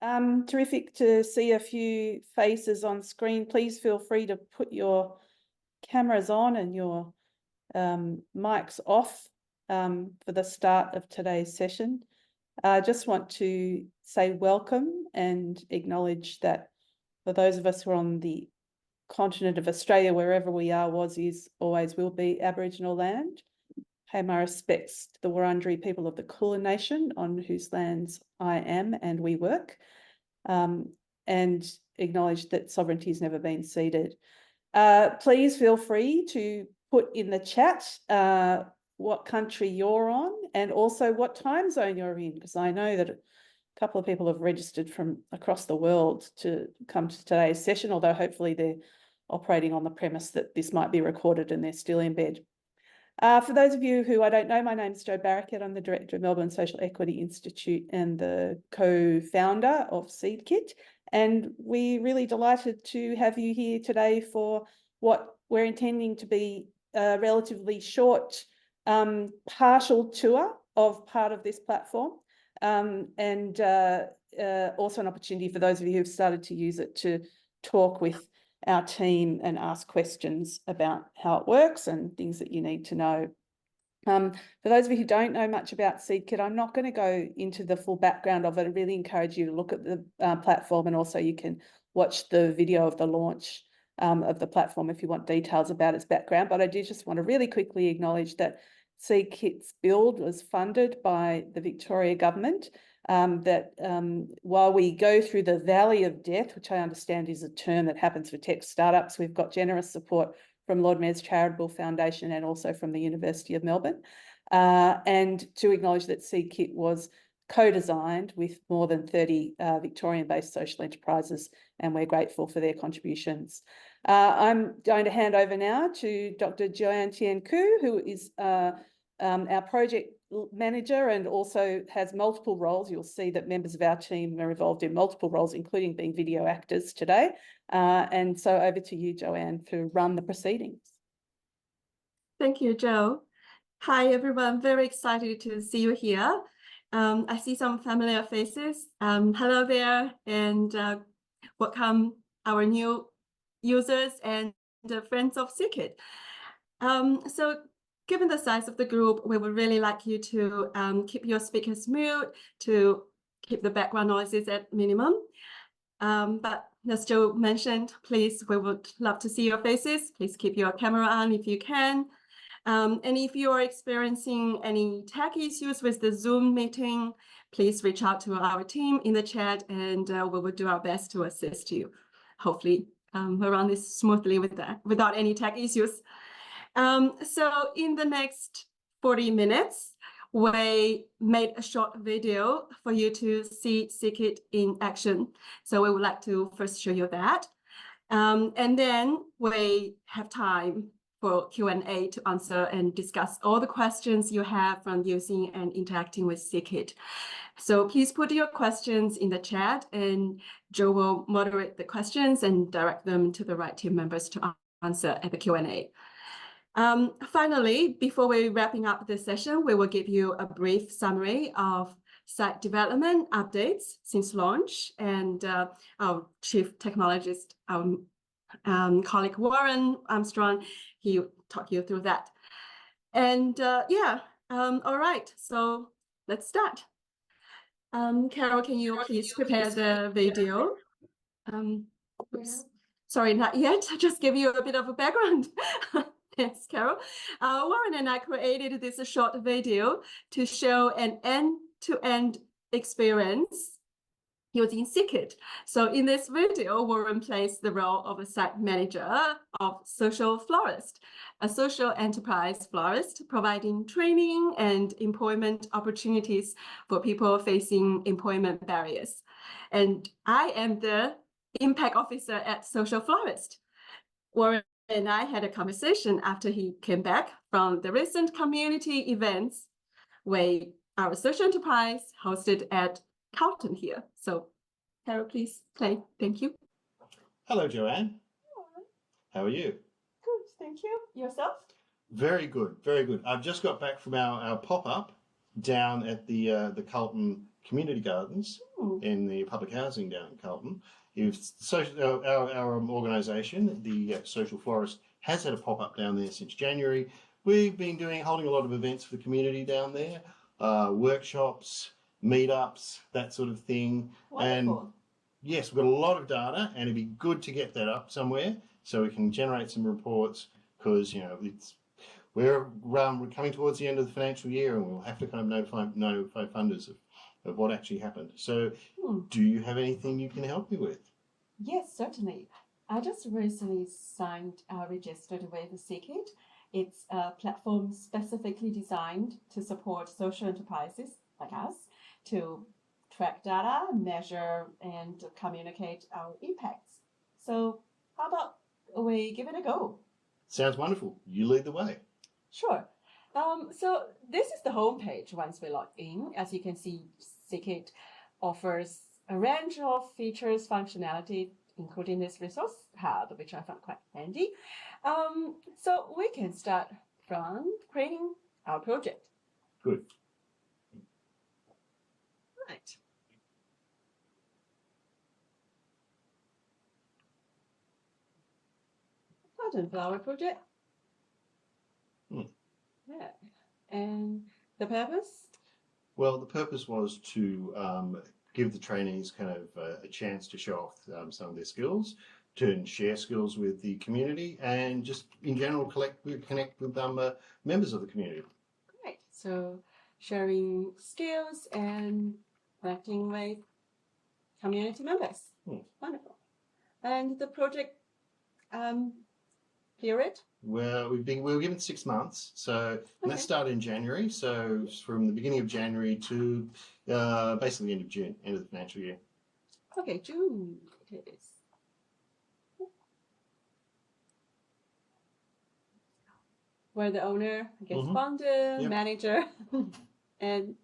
Terrific to see a few faces on screen. Please feel free to put your cameras on and your mics off for the start of today's session. I just want to say welcome and acknowledge that for those of us who are on the continent of Australia, wherever we are, was, is, always will be Aboriginal land. Pay my respects to the Wurundjeri people of the Kulin Nation, on whose lands I am and we work, and acknowledge that sovereignty has never been ceded. Please feel free to put in the chat what country you're on and also what time zone you're in, because I know that a couple of people have registered from across the world to come to today's session, although hopefully they're operating on the premise that this might be recorded and they're still in bed. For those of you who I don't know, my name is Jo Barrackett. I'm the Director of Melbourne Social Equity Institute and the co-founder of Seedkit. And we're really delighted to have you here today for what we're intending to be a relatively short partial tour of part of this platform, and also an opportunity for those of you who've started to use it to talk with our team and ask questions about how it works and things that you need to know. For those of you who don't know much about Seedkit, I'm not going to go into the full background of it. I really encourage you to look at the platform, and also you can watch the video of the launch of the platform if you want details about its background. But I do just want to really quickly acknowledge that Seedkit's build was funded by the Victoria government, while we go through the valley of death, which I understand is a term that happens for tech startups, we've got generous support from Lord Mayor's Charitable Foundation and also from the University of Melbourne. And to acknowledge that Seedkit was co-designed with more than 30 Victorian-based social enterprises, and we're grateful for their contributions. I'm going to hand over now to Dr. Joanne Tien Khoo, who is our project manager and also has multiple roles. You'll see that members of our team are involved in multiple roles, including being video actors today. And so over to you, Joanne, to run the proceedings. Thank you, Jo. Hi, everyone. Very excited to see you here. I see some familiar faces. Hello there, and welcome our new users and the friends of Seedkit. So given the size of the group, we would really like you to keep your speakers mute, to keep the background noises at minimum. But as Jo mentioned, please, we would love to see your faces. Please keep your camera on if you can. And if you are experiencing any tech issues with the Zoom meeting, please reach out to our team in the chat, and we will do our best to assist you. Hopefully, we'll run this smoothly without any tech issues. So in the next 40 minutes, we made a short video for you to see Seedkit in action. So we would like to first show you that. And then we have time for Q&A to answer and discuss all the questions you have from using and interacting with Seedkit. So please put your questions in the chat, and Jo will moderate the questions and direct them to the right team members to answer at the Q&A. Finally, before we're wrapping up this session, we will give you a brief summary of site development updates since launch, and our chief technologist, colleague Warren Armstrong, he will talk you through that. And all right, so let's start. Carol, can you please prepare the video? Oops. Sorry, not yet. I'll just give you a bit of a background. Thanks, Carol. Warren and I created this short video to show an end-to-end experience using Seedkit. So in this video, Warren plays the role of a site manager of Social Florist, a social enterprise florist providing training and employment opportunities for people facing employment barriers. And I am the impact officer at Social Florist. Warren and I had a conversation after he came back from the recent community events where our social enterprise hosted at Carlton here. So, Carol, please play. Thank you. Hello, Joanne. Hello. How are you? Good, thank you. Yourself? Very good, very good. I've just got back from our pop-up down at the Carlton community gardens Hmm. in the public housing down in Carlton. If our organisation, the Social Florist, has had a pop-up down there since January. We've been holding a lot of events for the community down there, workshops, meetups, that sort of thing. Wonderful. And yes, we've got a lot of data, and it'd be good to get that up somewhere so we can generate some reports, because we're coming towards the end of the financial year, and we'll have to kind of notify funders of what actually happened. So, do you have anything you can help me with? Yes, certainly. I just recently registered with Seedkit. It's a platform specifically designed to support social enterprises like us to track data, measure, and communicate our impacts. So how about we give it a go? Sounds wonderful. You lead the way. Sure. So this is the homepage once we log in. As you can see, Seedkit offers a range of features, functionality, including this resource hub, which I found quite handy. So we can start from creating our project. Good. Right. Garden flower project. Yeah. And the purpose? Well, the purpose was to give the trainees kind of a chance to show off some of their skills, to share skills with the community, and just in general connect with members of the community. Great. So sharing skills and connecting with community members. Wonderful. And the project period? Well, we were given 6 months, so and that started in January. So from the beginning of January to basically the end of June, end of the financial year. Okay, June it is. Where the owner, I guess, founder, manager, and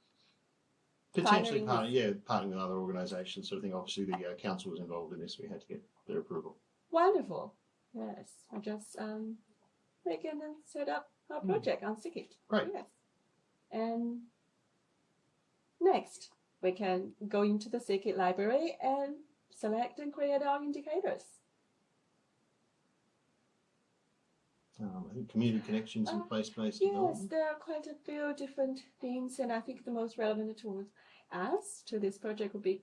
potentially partnering partnering with other organisations, sort of thing. Obviously, the council was involved in this. We had to get their approval. Wonderful. Yes, I just we can set up our project on Seedkit. Great. Yes. And next, we can go into the Seedkit library and select and create our indicators. I think community connections and place-based Yes, development. there are quite a few different things, and I think the most relevant to us to this project would be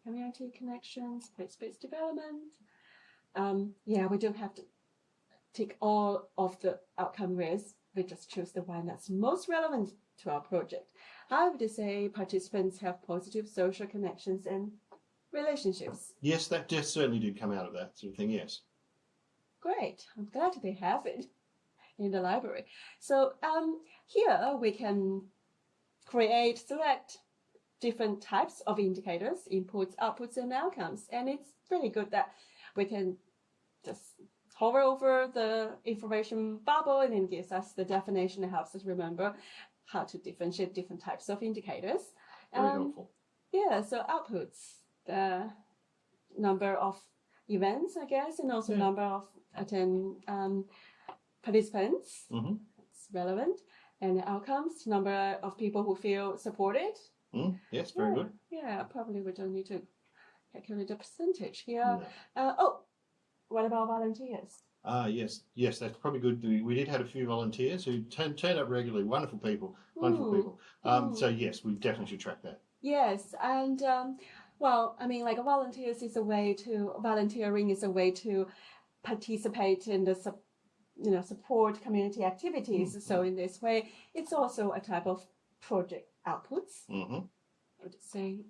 community connections, place-based development. Yeah, we don't have to tick all of the outcome risks. We just choose the one that's most relevant to our project. I would say participants have positive social connections and relationships. Yes, that just certainly did come out of that sort of thing. Yes. Great. I'm glad they have it in the library. So here we can select different types of indicators, inputs, outputs, and outcomes. And it's really good that we can just hover over the information bubble, and it gives us the definition and helps us remember how to differentiate different types of indicators. Very helpful. Yeah, so outputs, the number of events, I guess, and also number of participants. It's relevant. And the outcomes, number of people who feel supported. Yes, very good. Yeah, probably we don't need to calculate the percentage here. No. What about volunteers? Yes, that's probably good. We did have a few volunteers who turned up regularly. Wonderful people. So yes, we definitely should track that. Yes, and well, I mean, like volunteering is a way to participate in the support community activities. So in this way, it's also a type of project outputs. I would say.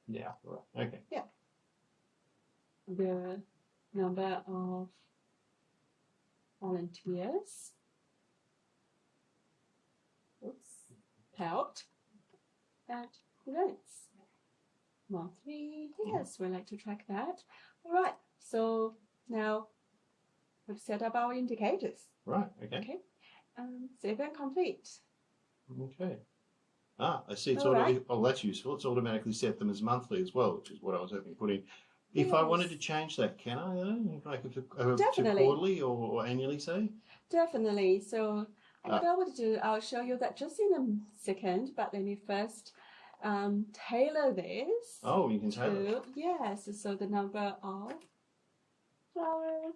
Yeah. Right. Okay. Yeah. The number of volunteers helped at events. Monthly, yes, we like to track that. All right, so now we've set up our indicators. Right, okay. Okay, save and complete. Okay. I see. It's that's useful. It's automatically set them as monthly as well, which is what I was hoping to put in. If I wanted to change that, can I though? Like to quarterly or annually, say? Definitely. So what I would do, I'll show you that just in a second, but let me first tailor this Oh, you can tailor. to, yes, so the number of flower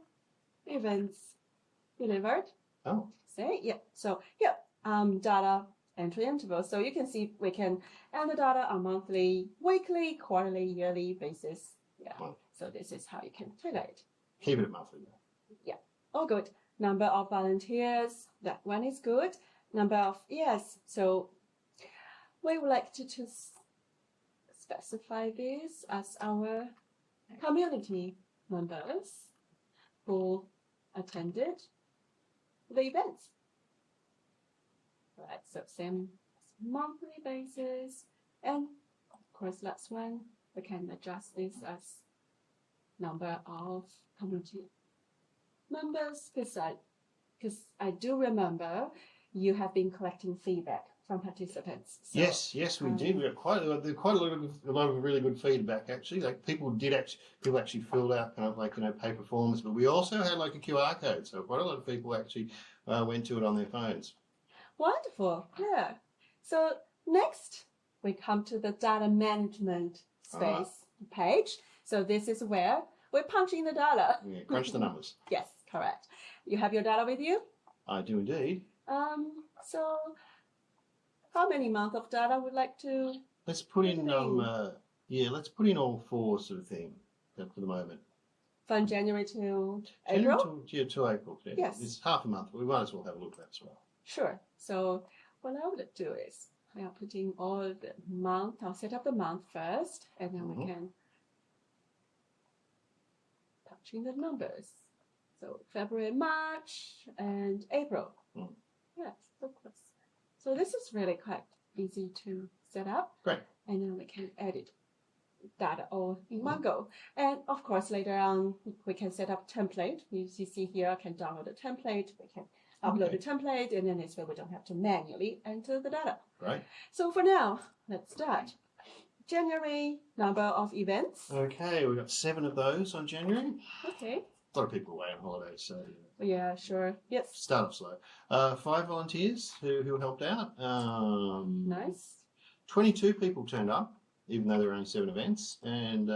events delivered. Oh, Say, yeah. So yeah, data entry interval. So you can see we can enter data on monthly, weekly, quarterly, yearly basis. Yeah. Wow. So this is how you can tailor it. keep it monthly. All good. Number of volunteers, that one is good. Number of, yes, so we would like to just specify this as our community members who attended the events. Right, so same monthly basis. And of course, last one, we can adjust this as number of community members, because I do remember you have been collecting feedback from participants. So, Yes, we did. We got quite a lot of really good feedback actually. Like people actually filled out kind of like paper forms, but we also had like a QR code. So quite a lot of people actually went to it on their phones. Wonderful, yeah. So next we come to the data management space page. So this is where we punch in the data. Yeah, crunch the numbers. Yes, correct. You have your data with you? I do indeed. So how many months of data would like to? Let's put in Everything. let's put in all four sort of thing for the moment. From January to January April? to April. Yeah. Yes. It's half a month, but we might as well have a look at that as well. Sure. So what I would do is I'll put in all the month. I'll set up the month first, and then we can punch in the numbers. So February, March, and April. Yes, of course. So this is really quite easy to set up. Great. And then we can edit data all in one go. And of course, later on, we can set up template. You see here, I can download a template. We can upload the template, and then this way we don't have to manually enter the data. Right. So for now, let's start. January, number of events. Okay, we've got 7 of those on January. Okay. A lot of people away on holidays, so Yeah, sure. Yes. start off slow. 5 volunteers who helped out. Nice. 22 people turned up, even though there were only 7 events, and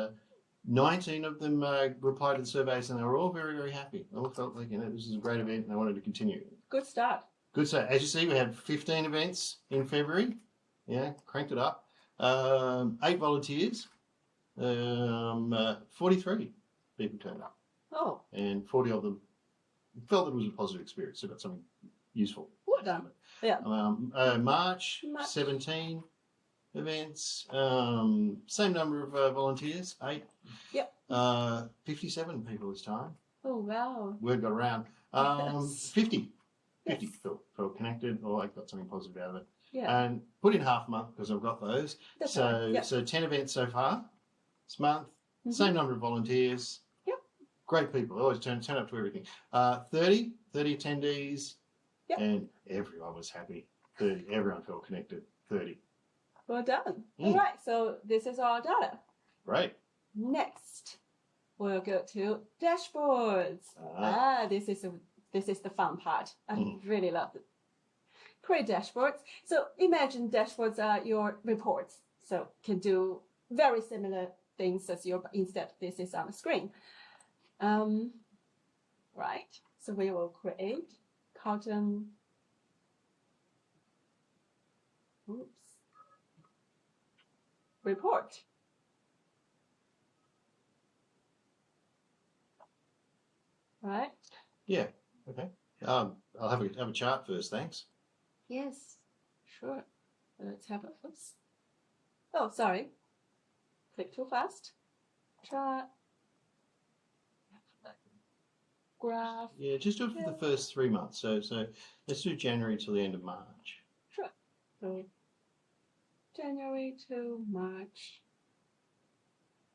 19 of them replied to the surveys, and they were all very, very happy. They all felt like this is a great event, and they wanted to continue. Good start. Good. So as you see, we had 15 events in February. Yeah, cranked it up. 8 volunteers. 43 people turned up. Oh, And 40 of them felt that it was a positive experience, so got something useful. well done. Yeah. March, March. 17 events, same number of volunteers, 8. Yep. 57 people this time. Oh, wow. Word got around. Yes. 50 Yes. felt connected, or I got something positive out of it. Yeah. And put in half a month because I've got those. That's so right. Yep. so 10 events so far this month. Same number of volunteers. Yep. Great people. Always turn up to everything. 30 attendees. Yep. And everyone was happy. 30. Everyone felt connected. 30. Well done. All right. So this is our data. Great. Next, we'll go to dashboards. This is the fun part. I really love it. Create dashboards. So imagine dashboards are your reports. So can do very similar things as your, instead this is on the screen. Right. So we will create cotton. Report. Right. Yeah. Okay. I'll have a chart first, thanks. Yes, sure. Let's have a oops. Oh, sorry. Click too fast. Chart. Graph. Yeah, just do it for the first 3 months. So let's do January till the end of March. Sure. So January to March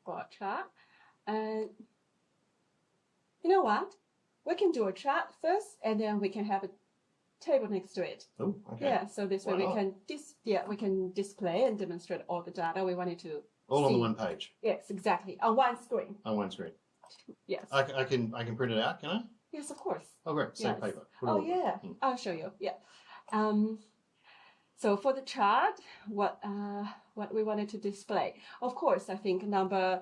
bar chart. And you know what? We can do a chart first, and then we can have a table next to it. Oh, okay. Yeah, so this way Why we not? can we can display and demonstrate all the data we wanted to All on see. the one page, Yes, exactly. On one screen. on one screen. Yes. I can print it out, can I? Yes, of course. Oh, great. Same Yes. paper. Put it Oh all- yeah. I'll show you. Yeah. So for the chart, what we wanted to display, of course, I think number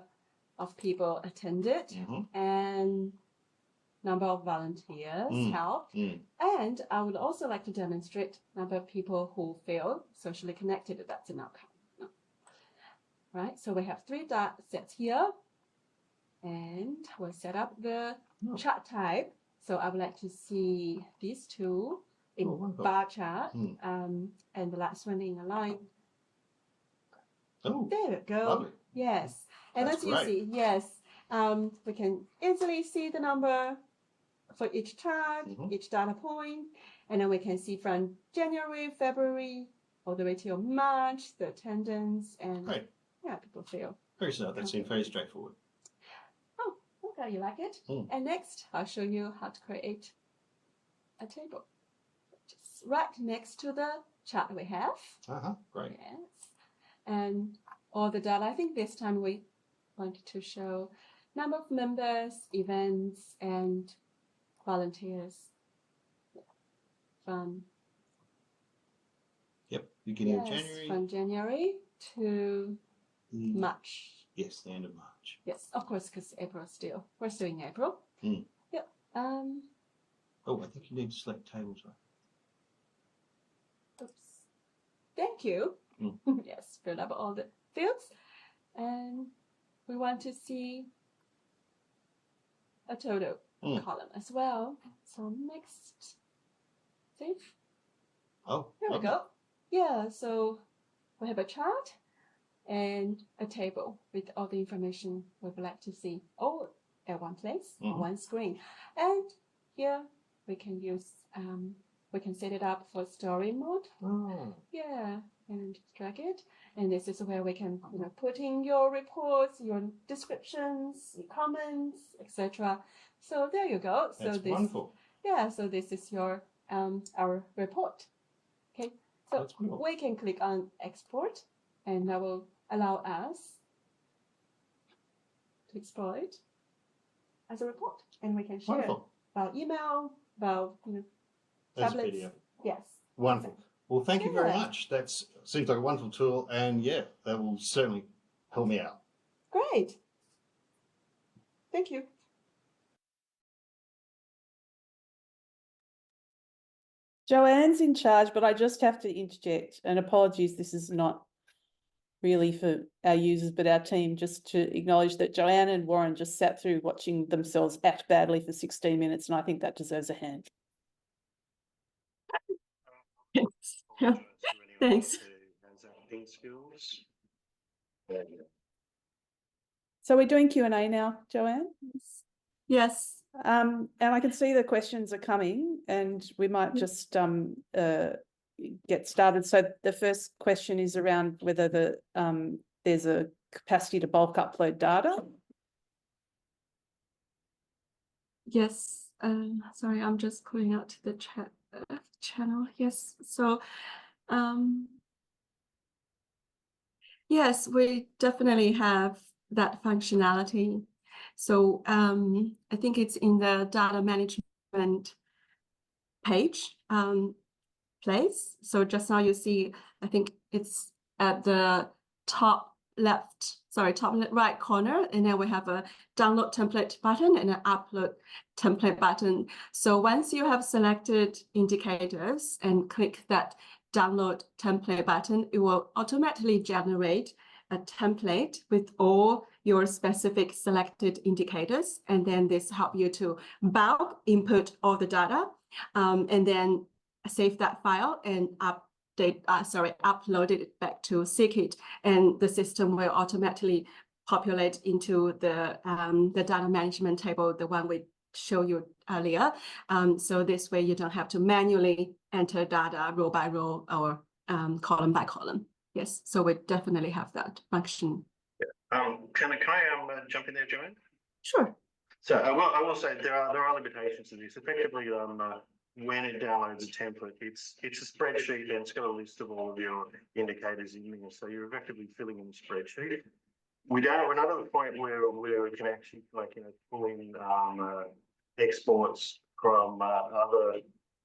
of people attended and number of volunteers helped. And I would also like to demonstrate number of people who feel socially connected. That's an outcome. Right, so we have 3 data sets here, and we'll set up the chart type. So I would like to see these 2 in bar chart, and the last one in a line. Oh, there we go. lovely. Yes, and That's as you great. see, yes, we can easily see the number for each chart, each data point, and then we can see from January, February, all the way till March, the attendance, and yeah, people feel. Very so. That seems very straightforward. Oh, okay, you like it? And next, I'll show you how to create a table. Just right next to the chart we have. Great. Yes, and all the data. I think this time we wanted to show number of members, events, and volunteers from beginning of January. From January to March. Yes, the end of March. Yes, of course, because April still. We're still in April. Yep. Oh, I think you need to select tables, right? Oops. Thank you. Yes, fill up all the fields, and we want to see a total column as well. So next, save. Oh, here we go. Yeah, so we have a chart and a table with all the information we would like to see all at one place, on one screen. And here we can use, we can set it up for story mode. Yeah, and drag it. And this is where we can, put in your reports, your descriptions, your comments, etc. So there you go. That's so this, wonderful. Yeah, so this is your our report. Okay, so we can click on export, and that will allow us to export as a report, and we can share it by email, by tablets. Video. Yes. Wonderful. Well, thank you very much. That seems like a wonderful tool, and that will certainly help me out. Great. Thank you. Joanne's in charge, but I just have to interject, and apologies, this is not really for our users, but our team, just to acknowledge that Joanne and Warren just sat through watching themselves act badly for 16 minutes, and I think that deserves a hand. Thanks. So we're doing Q&A now, Joanne? Yes. And I can see the questions are coming, and we might just get started. So the first question is around whether there's a capacity to bulk upload data. Yes. Sorry, I'm just pulling out the chat channel. Yes. So, yes, we definitely have that functionality. So I think it's in the data management page place. So just now you see, I think it's at the top right corner, and then we have a download template button and an upload template button. So once you have selected indicators and click that download template button, it will automatically generate a template with all your specific selected indicators, and then this help you to bulk input all the data, and then save that file and upload it back to Seedkit, and the system will automatically populate into the data management table, the one we showed you earlier. So this way you don't have to manually enter data row by row or column by column. Yes, so we definitely have that function. Can I jump in there, Joanne? Sure. So I will say there are limitations to this. Effectively, when it downloads a template, it's a spreadsheet and it's got a list of all of your indicators in there. So you're effectively filling in the spreadsheet. We're not at the point where we can actually pull in exports from other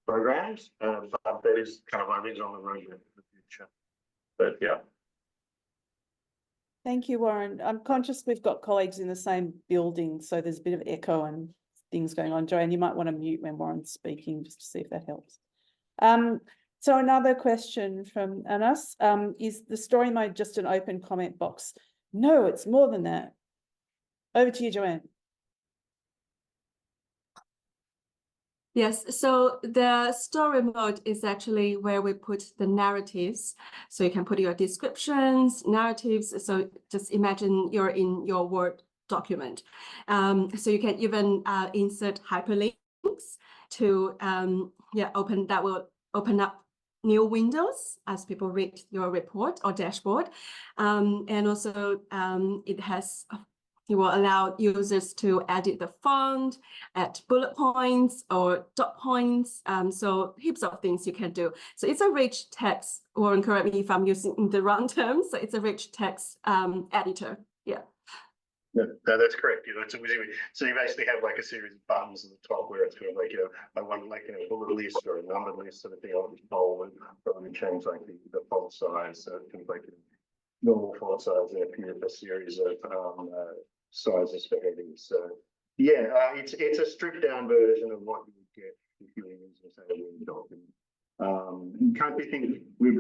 programs, but that is kind of on the roadmap in the future. future. But yeah. Thank you, Warren. I'm conscious we've got colleagues in the same building, so there's a bit of echo and things going on. Joanne, you might want to mute when Warren's speaking just to see if that helps. So another question from Anas, is the story mode just an open comment box? No, it's more than that. Over to you, Joanne. Yes, so the story mode is actually where we put the narratives. So you can put your descriptions, narratives. So just imagine you're in your Word document. So you can even insert hyperlinks to that will open up new windows as people read your report or dashboard. And also it will allow users to edit the font, add bullet points or dot points. So heaps of things you can do. So it's a rich text, Warren, correct me if I'm using the wrong term. So it's a rich text editor. Yeah. No, that's correct. It's so you basically have like a series of buttons at the top where it's kind of like, I want like a bullet list or a numbered list sort of thing. I'll just bold and change like the font size. So it can like normal font size and a series of sizes for heading. So yeah, it's a stripped down version of what you would get if you were using say a Word document. Can't be thinking we're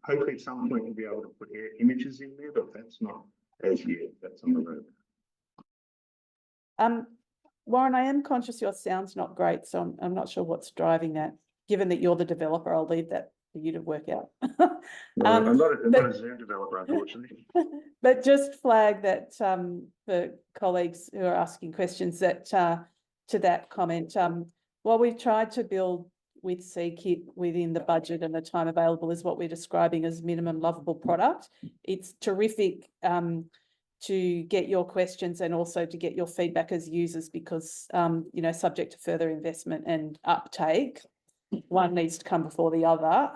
hopefully at some point we'll be able to put images in there, but that's not as yet. That's on the road. Warren, I am conscious your sound's not great, so I'm not sure what's driving that. Given that you're the developer, I'll leave that for you to work out. I'm not a Zoom developer, unfortunately. But just flag that for colleagues who are asking questions that to that comment, what we've tried to build with Seedkit within the budget and the time available is what we're describing as minimum lovable product. It's terrific to get your questions and also to get your feedback as users because, subject to further investment and uptake, one needs to come before the other.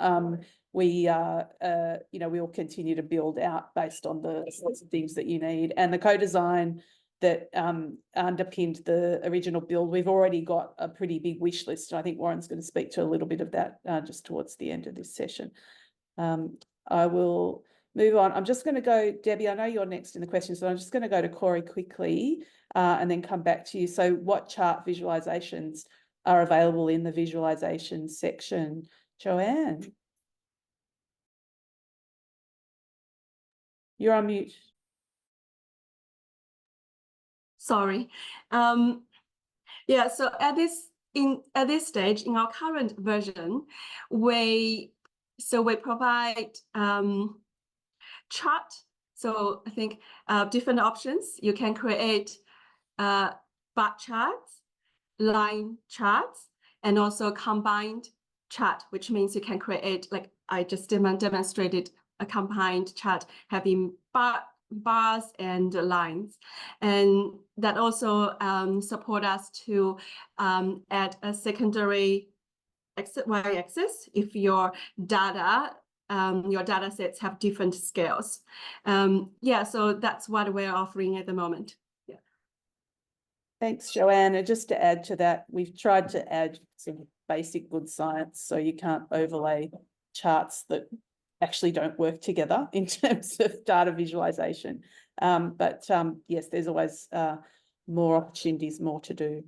We'll continue to build out based on the sorts of things that you need. And the co-design that underpinned the original build, we've already got a pretty big wish list. I think Warren's going to speak to a little bit of that just towards the end of this session. I will move on. I'm just going to go, Debbie, I know you're next in the questions, so I'm just going to go to Corey quickly and then come back to you. So what chart visualizations are available in the visualization section? Joanne? You're on mute. Sorry. So at this stage in our current version, we provide chart. So I think different options. You can create bar charts, line charts, and also combined chart, which means you can create, like I just demonstrated, a combined chart having bars and lines, and that also support us to add a secondary y-axis if your data sets have different scales. So that's what we're offering at the moment. Yeah. Thanks, Joanne. And just to add to that, we've tried to add some basic good science so you can't overlay charts that actually don't work together in terms of data visualization. Yes, there's always more opportunities, more to do.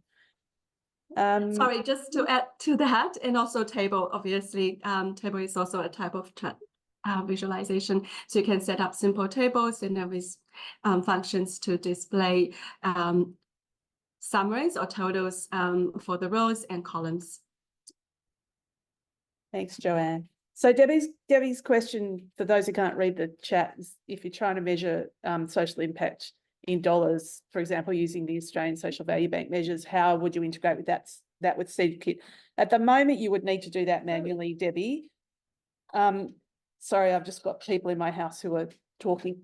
Sorry, just to add to that, and also table, obviously, table is also a type of chart visualization. So you can set up simple tables and with functions to display summaries or totals for the rows and columns. Thanks, Joanne. So Debbie's question, for those who can't read the chat, is if you're trying to measure social impact in dollars, for example, using the Australian Social Value Bank measures, how would you integrate with that with Seedkit? At the moment, you would need to do that manually, Debbie. Sorry, I've just got people in my house who are talking.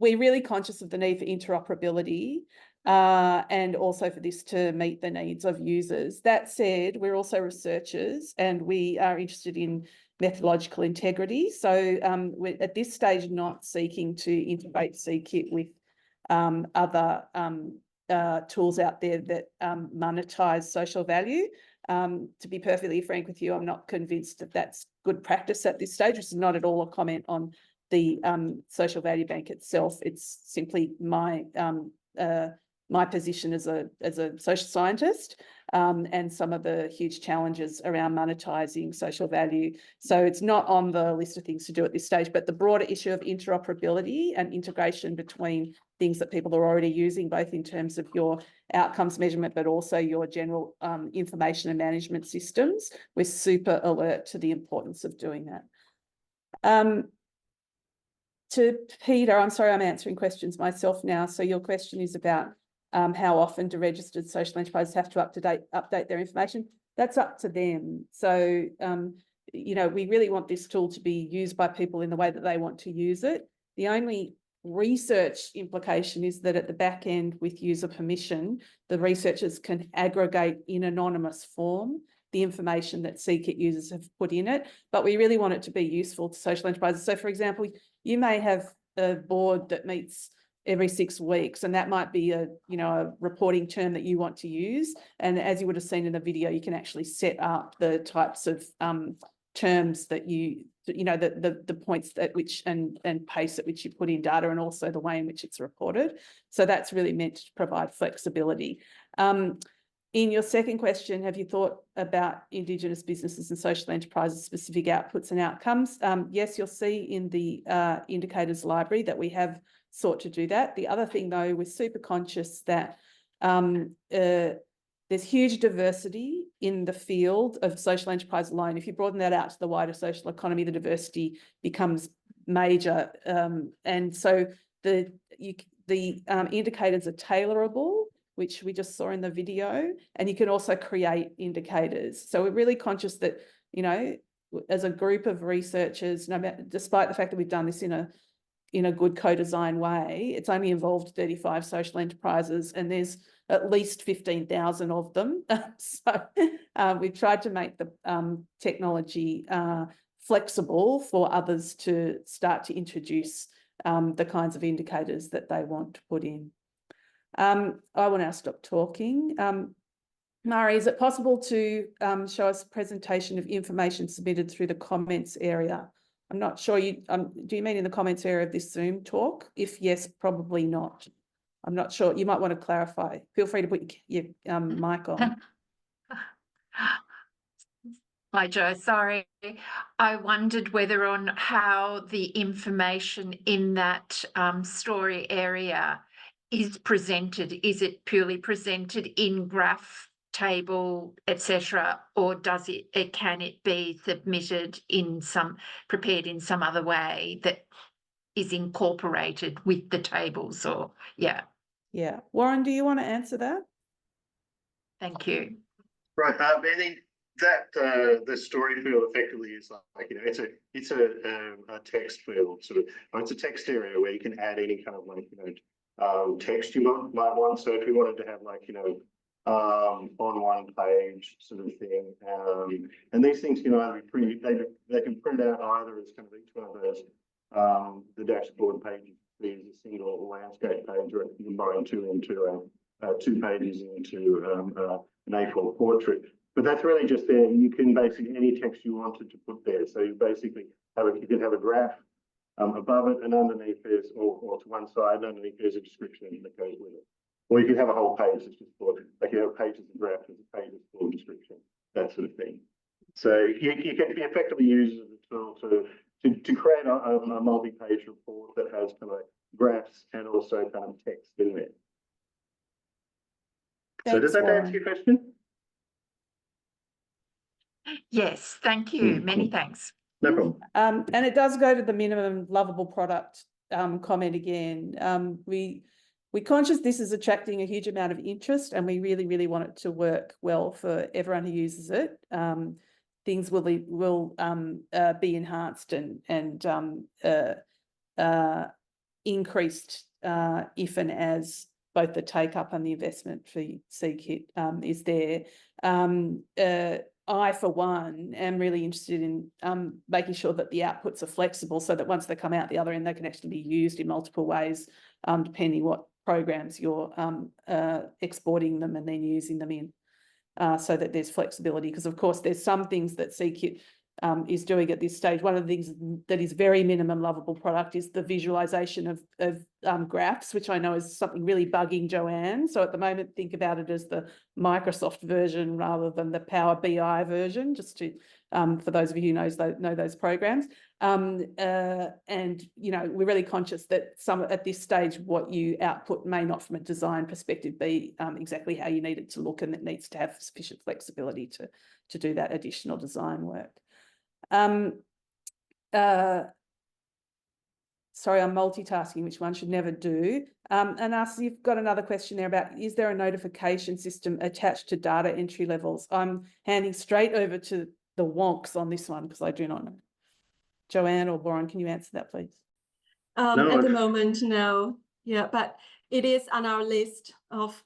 We're really conscious of the need for interoperability and also for this to meet the needs of users. That said, we're also researchers and we are interested in methodological integrity. So we're at this stage not seeking to integrate Seedkit with other tools out there that monetize social value. To be perfectly frank with you, I'm not convinced that that's good practice at this stage. This is not at all a comment on the social value bank itself. It's simply my my position as a social scientist, and some of the huge challenges around monetizing social value. So it's not on the list of things to do at this stage, but the broader issue of interoperability and integration between things that people are already using, both in terms of your outcomes measurement, but also your general information and management systems. We're super alert to the importance of doing that. To Peter, I'm sorry, I'm answering questions myself now. So your question is about how often do registered social enterprises have to update their information? That's up to them. So, you know, we really want this tool to be used by people in the way that they want to use it. The only research implication is that at the back end, with user permission, the researchers can aggregate in anonymous form the information that Seedkit users have put in it, but we really want it to be useful to social enterprises. So for example, you may have a board that meets every 6 weeks, and that might be a, you know, a reporting term that you want to use. And as you would have seen in the video, you can actually set up the types of terms that you know, the points at which and pace at which you put in data, and also the way in which it's reported. So that's really meant to provide flexibility. In your second question, have you thought about Indigenous businesses and social enterprises specific outputs and outcomes? Yes, you'll see in the indicators library that we have sought to do that. The other thing though, we're super conscious that there's huge diversity in the field of social enterprise alone. If you broaden that out to the wider social economy, the diversity becomes major. And so the indicators are tailorable, which we just saw in the video, and you can also create indicators. So we're really conscious that, you know, as a group of researchers, despite the fact that we've done this in a good co-design way, it's only involved 35 social enterprises, and there's at least 15,000 of them. So we've tried to make the technology flexible for others to start to introduce the kinds of indicators that they want to put in. I will now stop talking. Mari, is it possible to show us a presentation of information submitted through the comments area? I'm not sure you, do you mean in the comments area of this Zoom talk? If yes, probably not. I'm not sure. You might want to clarify. Feel free to put your mic on. Hi, Joe. Sorry. I wondered whether on how the information in that story area is presented. Is it purely presented in graph, table, etc., or does can it be submitted in prepared in some other way that is incorporated with the tables? Or Yeah, Warren, do you want to answer that? Thank you. Right, and then that the story field effectively is like, you know, it's a text field, sort of, it's a text area where you can add any kind of, like, you know, text you might want. So if you wanted to have, like, you know, on one page sort of thing, and these things can either be printed, they can print out either as kind of each one of those the dashboard pages is a single landscape page, or you can combine two into two pages into an A4 portrait. But that's really just there. You can basically any text you wanted to put there. So you basically you can have a graph above it, and underneath there's, or to one side, and underneath there's a description that goes with it. Or you can have a whole page that's just for, like, you have pages of graph, there's a page full description, that sort of thing. So you can effectively use it as a tool to create a multi-page report that has kind of graphs and also kind of text in there. Thanks, so does that Warren. answer your question? Yes, thank you. Many thanks. No problem. And it does go to the minimum lovable product comment again. We're conscious this is attracting a huge amount of interest, and we really, really want it to work well for everyone who uses it. Things will be enhanced and increased if and as both the take up and the investment for Seedkit is there. I, for one, am really interested in making sure that the outputs are flexible, so that once they come out the other end, they can actually be used in multiple ways, depending what programs you're exporting them and then using them in. so that there's flexibility, because of course there's some things that Seedkit is doing at this stage. One of the things that is very minimum lovable product is the visualization of graphs, which I know is something really bugging Joanne. So at the moment, think about it as the Microsoft version rather than the Power BI version, just to for those of you who know those programs. And you know, we're really conscious that at this stage, what you output may not, from a design perspective, be exactly how you need it to look, and it needs to have sufficient flexibility to do that additional design work. Sorry, I'm multitasking, which one should never do. And you've got another question there about, is there a notification system attached to data entry levels? I'm handing straight over to the wonks on this one because I do not know. Joanne or Warren, can you answer that, please? At the moment, no. Yeah, but it is on our list of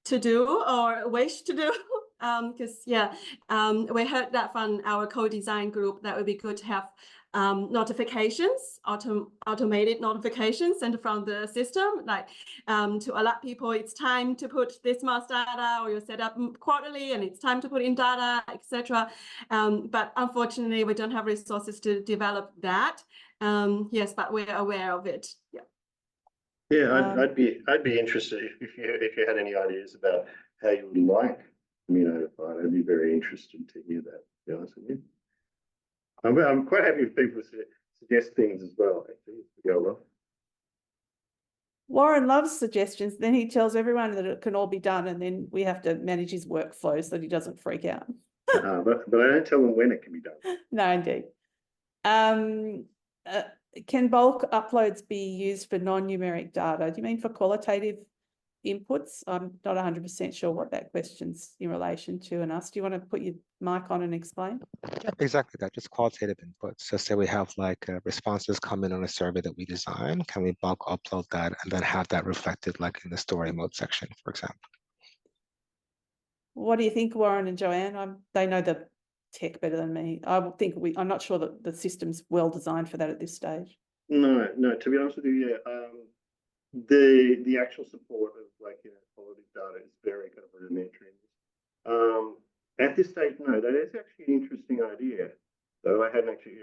to do or wish to do. Because we heard that from our co-design group that would be good to have notifications, automated notifications sent from the system, like to alert people it's time to put this much data, or you set up quarterly and it's time to put in data, etc. But unfortunately, we don't have resources to develop that. Yes, but we're aware of it. Yeah. Yeah, I'd be interested if you had any ideas about how you would like me notified. I'd be very interested to hear that, to be honest with you. I'm quite happy if people suggest things as well, actually, as we go along. Warren loves suggestions. Then he tells everyone that it can all be done, and then we have to manage his workflow so that he doesn't freak out. But I don't tell them when it can be done. No, indeed. Can bulk uploads be used for non-numeric data? Do you mean for qualitative inputs? I'm not 100% sure what that question's in relation to. And us, do you want to put your mic on and explain? Yeah, exactly that. Just qualitative inputs. So say we have like responses come in on a survey that we design. Can we bulk upload that and then have that reflected like in the story mode section, for example? Mm. What do you think, Warren and Joanne? They know the tech better than me. I'm not sure that the system's well designed for that at this stage. No, to be honest with you, the actual support of quality data is very kind of rudimentary. At this stage, no, that is actually an interesting idea. So I hadn't actually,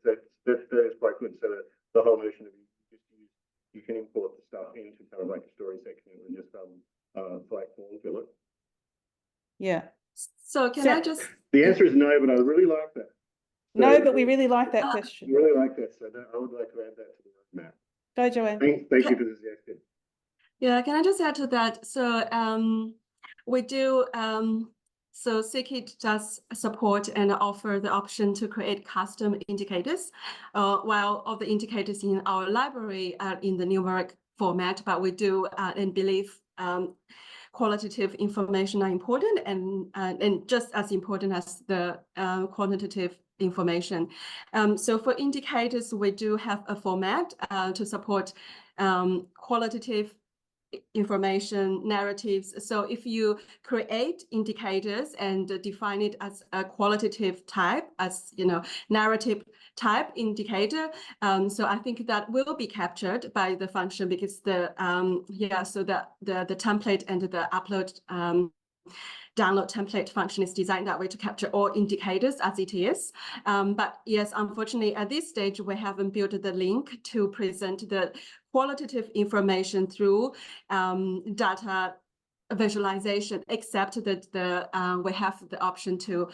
that is quite good. So the whole notion of you can import the stuff into kind of like a story section and just select form fill it. Yeah. So can I just? The answer is no, but I really like that. No, but we really like that question. I really like that. So I would like to add that to the roadmap. Go, Joanne. Thank you for the suggestion. Yeah, can I just add to that? So we do. So Seedkit does support and offer the option to create custom indicators, while all the indicators in our library are in the numeric format, but we do and believe qualitative information are important and just as important as the quantitative information. So for indicators, we do have a format to support qualitative information narratives. So if you create indicators and define it as a qualitative type, as narrative type indicator, so I think that will be captured by the function, because the so the template and the upload download template function is designed that way to capture all indicators as it is. But yes, unfortunately, at this stage, we haven't built the link to present the qualitative information through data visualization, except that we have the option to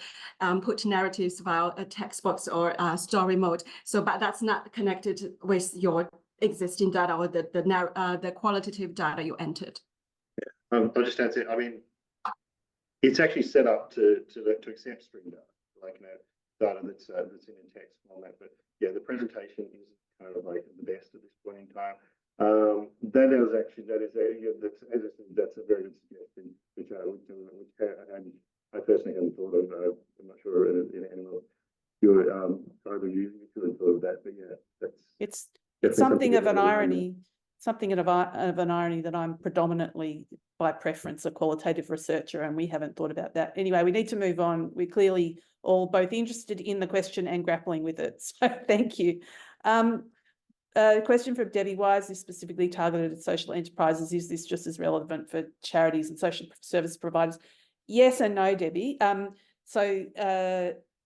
put narratives via a text box or story mode. So, but that's not connected with your existing data or the qualitative data you entered. Yeah. I'll just answer. I mean, it's actually set up to accept string data, data that's in a text format. But yeah, the presentation is kind of like the best at this point in time. That's a very good suggestion, which I personally haven't thought of. I'm not sure anyone you're either using it to have thought of that, but yeah, it's something of an irony. Something of an irony that I'm predominantly, by preference, a qualitative researcher, and we haven't thought about that. Anyway, we need to move on. We're clearly all both interested in the question and grappling with it. So thank you. A question from Debbie: why is this specifically targeted at social enterprises? Is this just as relevant for charities and social service providers? yes and no, Debbie.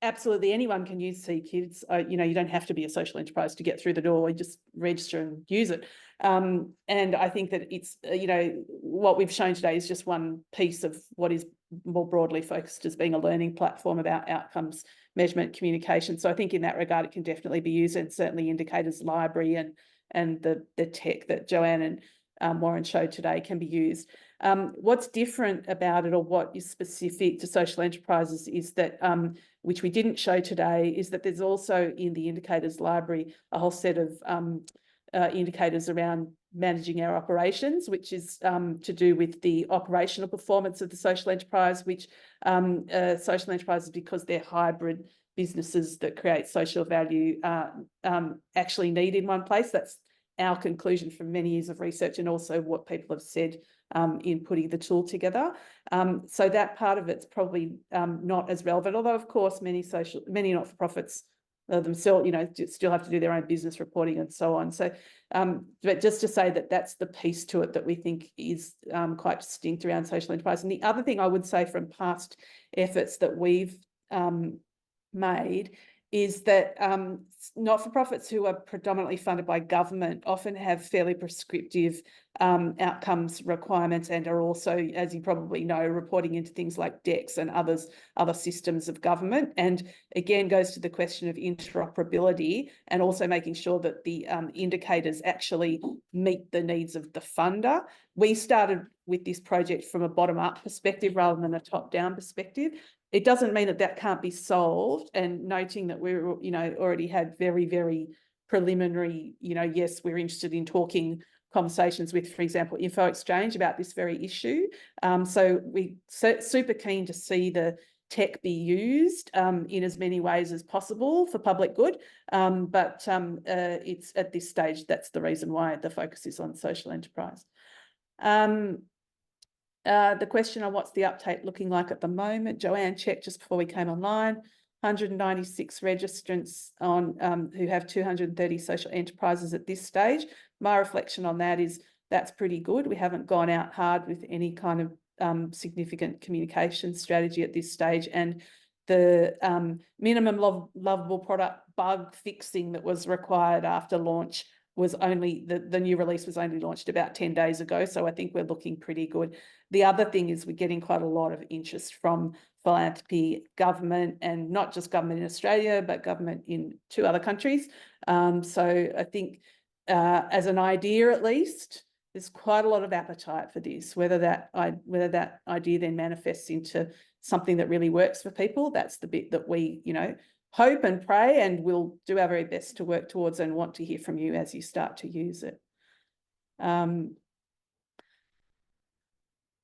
Absolutely anyone can use Seedkit. You know, you don't have to be a social enterprise to get through the door. You just register and use it. And I think that it's, you know, what we've shown today is just one piece of what is more broadly focused as being a learning platform about outcomes, measurement, communication. So I think in that regard, it can definitely be used, and certainly Indicators Library and the tech that Joanne and Warren showed today can be used. What's different about it, or what is specific to social enterprises, is that, which we didn't show today, is that there's also in the Indicators Library a whole set of indicators around managing our operations, which is to do with the operational performance of the social enterprise, which social enterprises, because they're hybrid businesses that create social value, actually need in one place. That's our conclusion from many years of research, and also what people have said in putting the tool together. So that part of it's probably not as relevant, although of course many not-for-profits themselves, you know, still have to do their own business reporting and so on. So, but just to say that that's the piece to it that we think is quite distinct around social enterprise. And the other thing I would say from past efforts that we've made is that not-for-profits who are predominantly funded by government often have fairly prescriptive outcomes requirements, and are also, as you probably know, reporting into things like DEX and other systems of government. And again, goes to the question of interoperability, and also making sure that the indicators actually meet the needs of the funder. We started with this project from a bottom-up perspective rather than a top-down perspective. It doesn't mean that that can't be solved, and noting that we're, you know, already had very, very preliminary, you know, yes, we're interested in talking conversations with, for example, Info Exchange about this very issue. So we're super keen to see the tech be used in as many ways as possible for public good. But it's at this stage, that's the reason why the focus is on social enterprise. The question on what's the uptake looking like at the moment, Joanne checked just before we came online, 196 registrants on who have 230 social enterprises at this stage. My reflection on that is that's pretty good. We haven't gone out hard with any kind of significant communication strategy at this stage, and the minimum lovable product bug fixing that was required after launch was only, the new release was only launched about 10 days ago. So I think we're looking pretty good. The other thing is we're getting quite a lot of interest from philanthropy, government, and not just government in Australia, but government in 2 other countries. So I think as an idea, at least, there's quite a lot of appetite for this. Whether that idea then manifests into something that really works for people, that's the bit that we, you know, hope and pray, and we'll do our very best to work towards, and want to hear from you as you start to use it.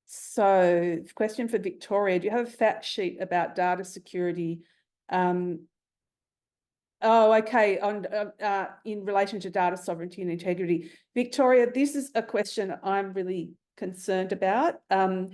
So question for Victoria, do you have a fact sheet about data security? Oh, okay, on in relation to data sovereignty and integrity. Victoria, this is a question I'm really concerned about. The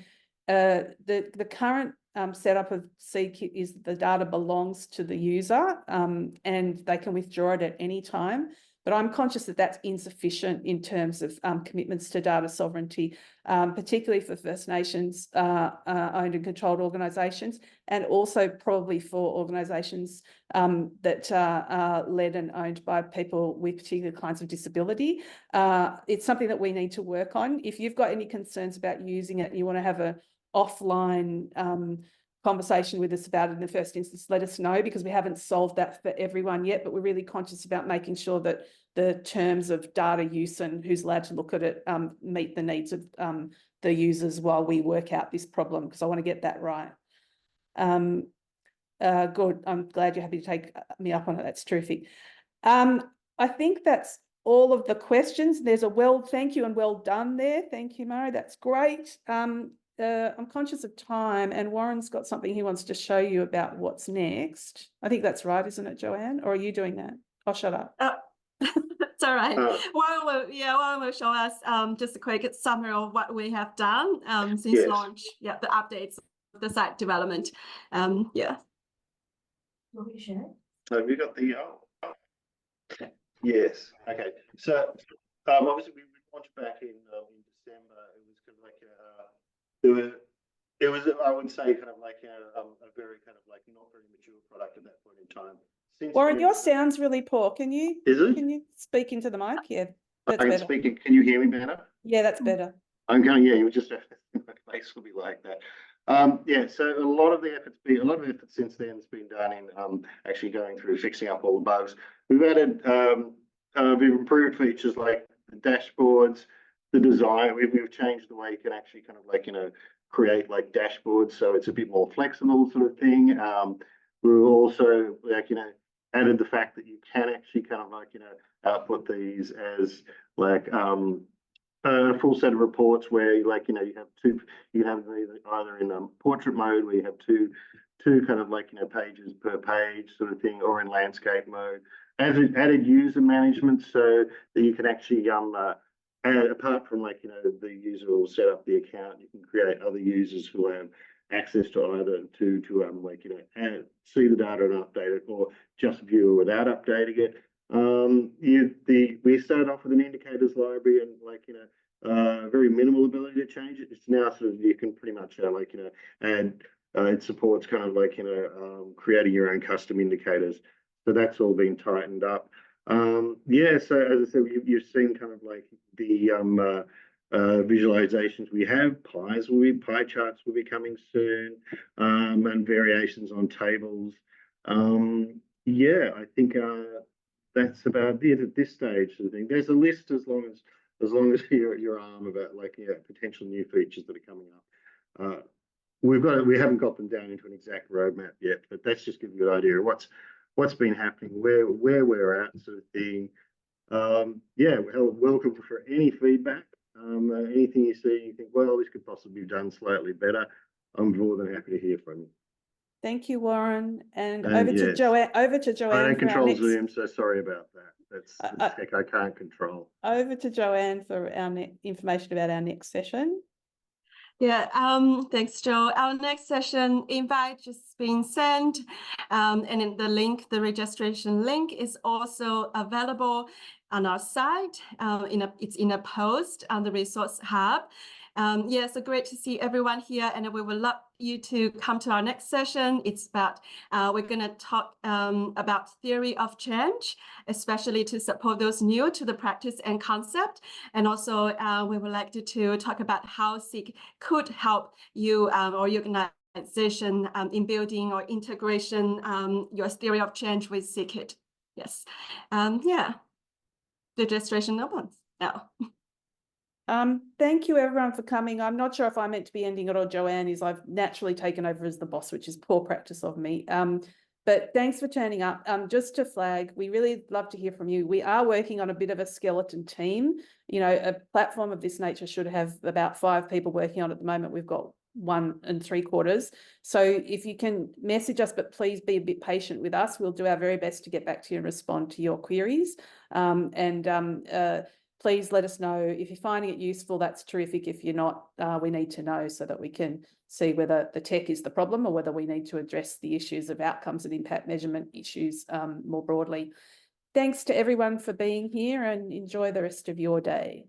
current setup of Seedkit is the data belongs to the user, and they can withdraw it at any time. But I'm conscious that that's insufficient in terms of commitments to data sovereignty, particularly for First Nations owned and controlled organisations, and also probably for organisations that are led and owned by people with particular kinds of disability. It's something that we need to work on. If you've got any concerns about using it, you want to have a offline conversation with us about it in the first instance, let us know, because we haven't solved that for everyone yet, but we're really conscious about making sure that the terms of data use and who's allowed to look at it meet the needs of the users while we work out this problem, because I want to get that right. Good, I'm glad you're happy to take me up on it, that's terrific. I think that's all of the questions. There's a thank you and well done there. Thank you, Murray, that's great. I'm conscious of time, and Warren's got something he wants to show you about what's next. I think that's right, isn't it, Joanne? Or are you doing that? I'll shut up. It's all right. Warren will show us just a quick summary of what we have done since launch. Yeah, the updates of the site development. Yeah. Want me to share? Have you got the? Yes. Okay. So obviously we launched back in December. It was kind of like there were It was, I would say, kind of like a very kind of like not very mature product at that point in time. Since Warren, then, your sound's really poor. Can you speak into the mic? Yeah, that's I'm better. speaking. Can you hear me better? Yeah, that's better. I'm going. Yeah, you just my face will be like that. Yeah. So a lot of effort since then has been done in actually going through fixing up all the bugs. We've added we've improved features like the dashboards, the design. We've changed the way you can actually kind of like create like dashboards, so it's a bit more flexible sort of thing. We've also like added the fact that you can actually kind of like output these as like a full set of reports where like you have two, you have either in portrait mode where you have two kind of like pages per page sort of thing, or in landscape mode. Added user management so that you can actually apart from like the user will set up the account, you can create other users who have access to either to like see the data and update it, or just view it without updating it. We started off with an indicators library and like very minimal ability to change it. It's now sort of you can pretty much like add it supports kind of like creating your own custom indicators. So that's all been tightened up. Yeah, so as I said, you've seen kind of like the visualizations we have. Pie charts will be coming soon, and variations on tables. Yeah, I think that's about it at this stage. I think there's a list as long as your arm about like potential new features that are coming up. We haven't got them down into an exact roadmap yet, but that's just give you an idea of what's been happening, where we're at, sort of thing. Yeah, welcome for any feedback. Anything you see, you think, well, this could possibly be done slightly better. I'm more than happy to hear from you. Thank you, Warren. And yes. to Joanne. I don't control Zoom, so sorry about that. That's tech I can't control. Over to Joanne for our information about our next session. Yeah, thanks, Joe. Our next session invite just been sent, and in the registration link is also available on our site. It's in a post on the resource hub. Yeah, so great to see everyone here, and we would love you to come to our next session. It's about we're going to talk about theory of change, especially to support those new to the practice and concept, and also we would like to talk about how Seek could help you or your organization in building or integration your theory of change with Seedkit. Yes, yeah, the registration opens now. Thank you everyone for coming. I'm not sure if I'm meant to be ending it or Joanne is. I've naturally taken over as the boss, which is poor practice of me. But thanks for turning up. Just to flag, we really love to hear from you. We are working on a bit of a skeleton team. A platform of this nature should have about 5 people working on it. At the moment, we've got 1 3/4. So if you can message us, but please be a bit patient with us. We'll do our very best to get back to you and respond to your queries. Please let us know if you're finding it useful. That's terrific. If you're not, we need to know so that we can see whether the tech is the problem or whether we need to address the issues of outcomes and impact measurement issues more broadly. Thanks to everyone for being here, and enjoy the rest of your day.